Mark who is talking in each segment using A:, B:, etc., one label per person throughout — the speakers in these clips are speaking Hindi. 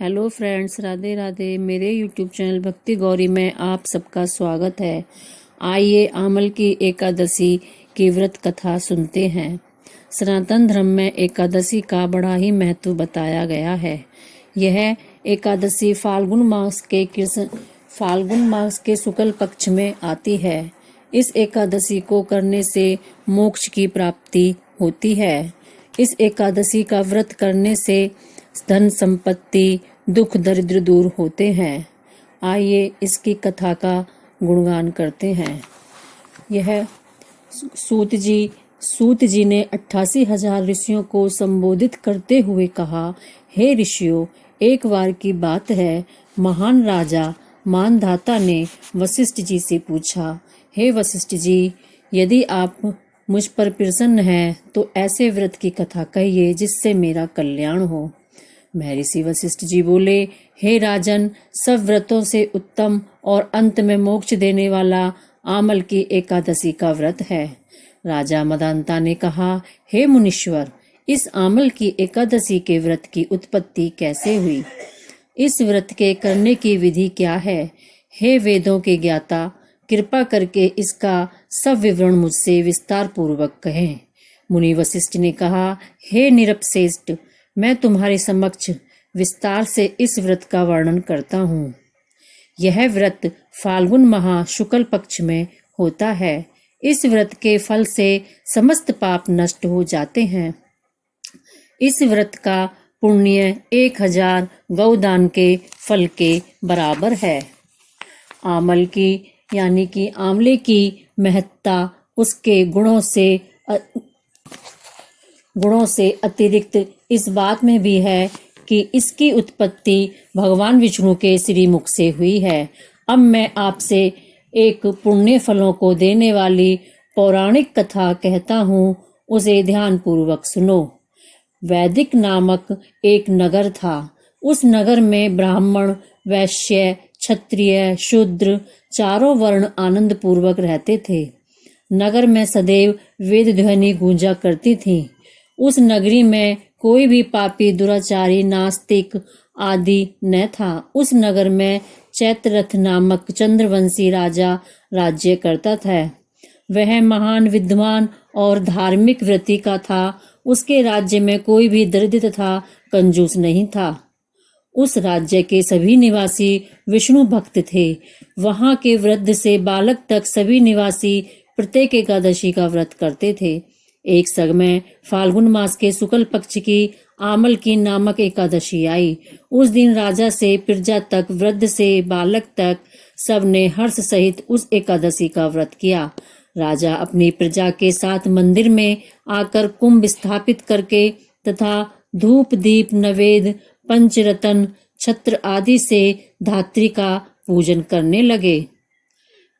A: Hello friends, Radhe Radhe. मेरे यूट्यूब चैनल भक्ति गौरी में आप सबका स्वागत है। आइए आमल की एकादशी की व्रत कथा सुनते हैं। सनातन धर्म में एकादशी का बड़ा ही महत्व बताया गया है। यह एकादशी फाल्गुन मास के शुक्ल पक्ष में आती है। इस एकादशी को करने से मोक्ष की प्राप्ति होती है। इस एकादशी का व्रत करने से धन संपत्ति दुख दरिद्र दूर होते हैं। आइए इसकी कथा का गुणगान करते हैं। यह सूत जी ने 88,000 ऋषियों को संबोधित करते हुए कहा, हे ऋषियों, एक बार की बात है, महान राजा मानधाता ने वशिष्ठ जी से पूछा, हे वशिष्ठ जी, यदि आप मुझ पर प्रसन्न हैं तो ऐसे व्रत की कथा कहिए जिससे मेरा कल्याण हो। महर्षि वशिष्ठ जी बोले, हे राजन, सब व्रतों से उत्तम और अंत में मोक्ष देने वाला आमल की एकादशी का व्रत है। राजा मदांता ने कहा, हे मुनीश्वर, इस आमल की एकादशी के व्रत की उत्पत्ति कैसे हुई? इस व्रत के करने की विधि क्या है? हे वेदों के ज्ञाता, कृपा करके इसका सब विवरण मुझसे विस्तार पूर्वक कहें। मुनि वशिष्ठ ने कहा, हे निरपश्रेष्ठ, मैं तुम्हारे समक्ष विस्तार से इस व्रत का वर्णन करता हूँ। यह व्रत फाल्गुन माह शुक्ल पक्ष में होता है। इस व्रत के फल से समस्त पाप नष्ट हो जाते हैं। इस व्रत का पुण्य 1000 गौदान के फल के बराबर है। आमल की यानी कि आंवले की महत्ता उसके गुणों से अतिरिक्त इस बात में भी है कि इसकी उत्पत्ति भगवान विष्णु के श्रीमुख से हुई है। अब मैं आपसे एक पुण्य फलों को देने वाली पौराणिक कथा कहता हूँ, उसे ध्यान पूर्वक सुनो। वैदिक नामक एक नगर था। उस नगर में ब्राह्मण, वैश्य, क्षत्रिय, शूद्र चारों वर्ण आनंद पूर्वक रहते थे। नगर में सदैव वेद ध्वनि गूंजा करती थी। उस नगरी में कोई भी पापी, दुराचारी, नास्तिक आदि न था। उस नगर में चैत्ररथ नामक चंद्रवंशी राजा राज्य करता था। वह महान विद्वान और धार्मिक वृत्ति का था। उसके राज्य में कोई भी दरिद्र तथा कंजूस नहीं था। उस राज्य के सभी निवासी विष्णु भक्त थे। वहां के वृद्ध से बालक तक सभी निवासी प्रत्येक एकादशी का व्रत करते थे। एक समय फाल्गुन मास के शुक्ल पक्ष की आमल की नामक एकादशी आई। उस दिन राजा से प्रजा तक, वृद्ध से बालक तक सबने हर्ष सहित उस एकादशी का व्रत किया। राजा अपनी प्रजा के साथ मंदिर में आकर कुंभ स्थापित करके तथा धूप, दीप, नवेद, पंचरत्न, छत्र आदि से धात्री का पूजन करने लगे।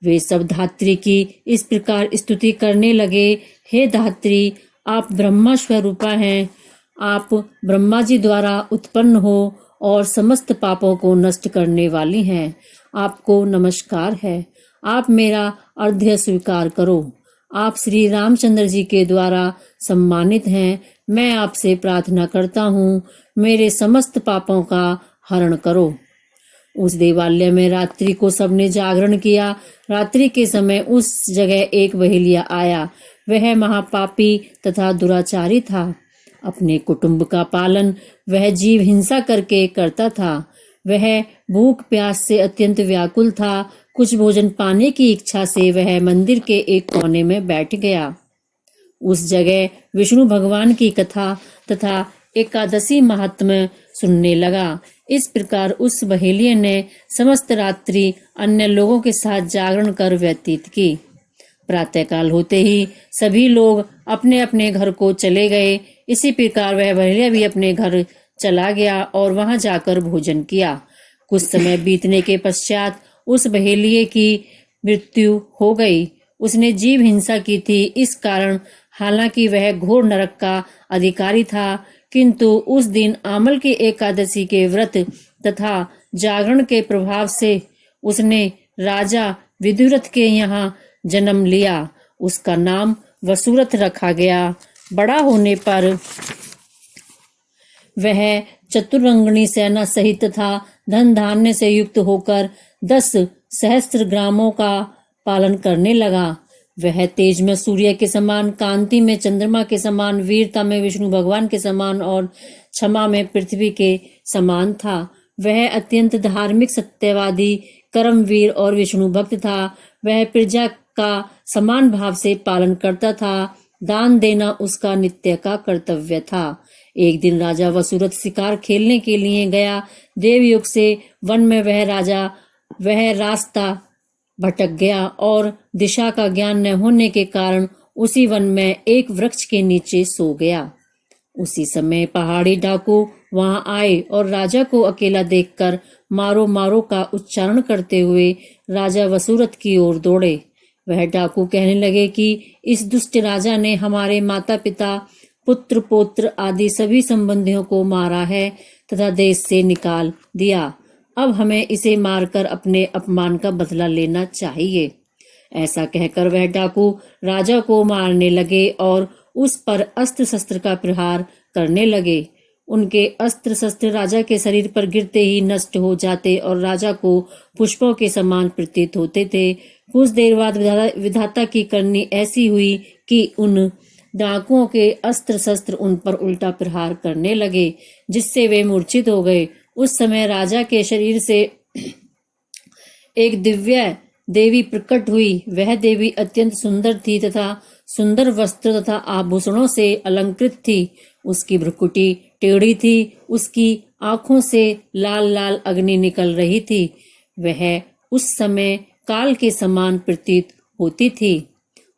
A: वे सब धात्री की इस प्रकार स्तुति करने लगे, हे धात्री, आप ब्रह्मा स्वरूपा हैं। आप ब्रह्मा जी द्वारा उत्पन्न हो और समस्त पापों को नष्ट करने वाली हैं। आपको नमस्कार है। आप मेरा अर्घ्य स्वीकार करो। आप श्री रामचंद्र जी के द्वारा सम्मानित हैं। मैं आपसे प्रार्थना करता हूँ, मेरे समस्त पापों का हरण करो। उस देवालय में रात्रि को सबने जागरण किया। रात्रि के समय उस जगह एक बहेलिया आया। वह महापापी तथा दुराचारी था। अपने कुटुंब का पालन वह जीव हिंसा करके करता था। वह भूख प्यास से अत्यंत व्याकुल था। कुछ भोजन पाने की इच्छा से वह मंदिर के एक कोने में बैठ गया। उस जगह विष्णु भगवान की कथा तथा एकादशी महात्म्य सुनने लगा। इस प्रकार उस बहेलिये ने समस्त रात्रि अन्य लोगों के साथ जागरण कर व्यतीत की। प्रातःकाल होते ही सभी लोग अपने अपने घर को चले गए। इसी प्रकार वह बहेलिया भी अपने घर चला गया और वहां जाकर भोजन किया। कुछ समय बीतने के पश्चात उस बहेलिये की मृत्यु हो गई। उसने जीव हिंसा की थी। इस कारण हालांकि वह घोर नरक का अधिकारी था, किंतु उस दिन आमल की एकादशी के व्रत तथा जागरण के प्रभाव से उसने राजा विदुरथ के यहाँ जन्म लिया। उसका नाम वसुरथ रखा गया। बड़ा होने पर वह चतुरंगनी सेना सहित तथा धन धान्य से युक्त होकर 10 सहस्त्र ग्रामों का पालन करने लगा। वह तेज में सूर्य के समान, कांति में चंद्रमा के समान, वीरता में विष्णु भगवान के समान और क्षमा में पृथ्वी के समान था। वह अत्यंत धार्मिक, सत्यवादी, कर्मवीर और विष्णु भक्त था। वह प्रजा का समान भाव से पालन करता था। दान देना उसका नित्य का कर्तव्य था। एक दिन राजा वसुरथ शिकार खेलने के लिए गया। देवयुग से वन में वह रास्ता भटक गया और दिशा का ज्ञान न होने के कारण उसी वन में एक वृक्ष के नीचे सो गया। उसी समय पहाड़ी डाकू वहां आए और राजा को अकेला देखकर मारो मारो का उच्चारण करते हुए राजा वसुरथ की ओर दौड़े। वह डाकू कहने लगे कि इस दुष्ट राजा ने हमारे माता पिता, पुत्र पौत्र आदि सभी संबंधियों को मारा है तथा देश से निकाल दिया। अब हमें इसे मारकर अपने अपमान का बदला लेना चाहिए। ऐसा कहकर वह डाकू राजा को मारने लगे और उस पर अस्त्र शस्त्र का प्रहार करने लगे। उनके अस्त्र शस्त्र राजा के शरीर पर गिरते ही नष्ट हो जाते और राजा को पुष्पों के समान प्रतीत होते थे। कुछ देर बाद विधाता की करनी ऐसी हुई कि उन डाकुओं के अस्त्र शस्त्र उन पर उल्टा प्रहार करने लगे, जिससे वे मूर्छित हो गए। उस समय राजा के शरीर से एक दिव्य देवी प्रकट हुई। वह देवी अत्यंत सुंदर थी तथा सुंदर वस्त्र तथा आभूषणों से अलंकृत थी। उसकी भ्रुकुटी टेढ़ी थी। उसकी आंखों से लाल लाल अग्नि निकल रही थी। वह उस समय काल के समान प्रतीत होती थी।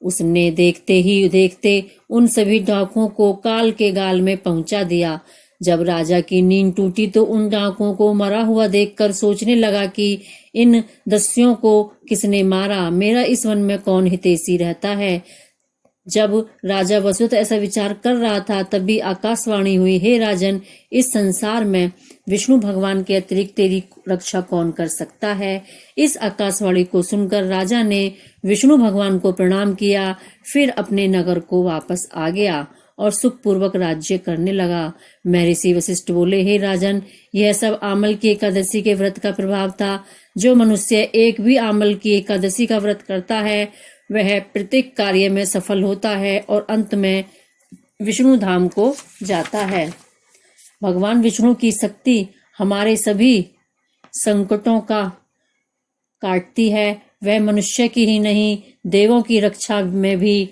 A: उसने देखते ही देखते उन सभी डाकुओं को काल के गाल में पहुंचा दिया। जब राजा की नींद टूटी तो उन डाकुओं को मरा हुआ देखकर सोचने लगा कि इन दस्युओं को किसने मारा, मेरा इस वन में कौन हितैषी रहता है। जब राजा वसुरथ ऐसा विचार कर रहा था तभी आकाशवाणी हुई, हे राजन, इस संसार में विष्णु भगवान के अतिरिक्त तेरी रक्षा कौन कर सकता है। इस आकाशवाणी को सुनकर राजा ने विष्णु भगवान को प्रणाम किया, फिर अपने नगर को वापस आ गया और सुखपूर्वक राज्य करने लगा। महर्षि वशिष्ठ बोले, हे राजन, यह सब आमल की एकादशी के व्रत का प्रभाव था। जो मनुष्य एक भी आमल की एकादशी का व्रत करता है वह प्रत्येक कार्य में सफल होता है और अंत में विष्णु धाम को जाता है। भगवान विष्णु की शक्ति हमारे सभी संकटों का काटती है। वह मनुष्य की ही नहीं, देवों की रक्षा में भी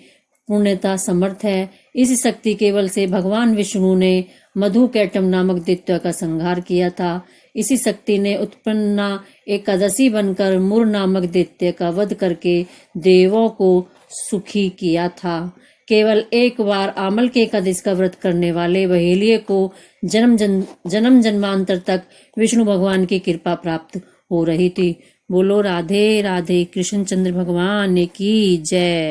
A: पूर्णतः समर्थ है। इस शक्ति के बल से भगवान विष्णु ने मधुकैटम नामक दैत्य का संहार किया था। इसी शक्ति ने उत्पन्ना एकादशी बनकर मुर नामक दैत्य का वध करके देवों को सुखी किया था। केवल एक बार आमल के एकादशी का व्रत करने वाले बहेलिये को जन्म जन्मांतर तक विष्णु भगवान की कृपा प्राप्त हो रही थी। बोलो राधे राधे, कृष्ण चंद्र भगवान की जय।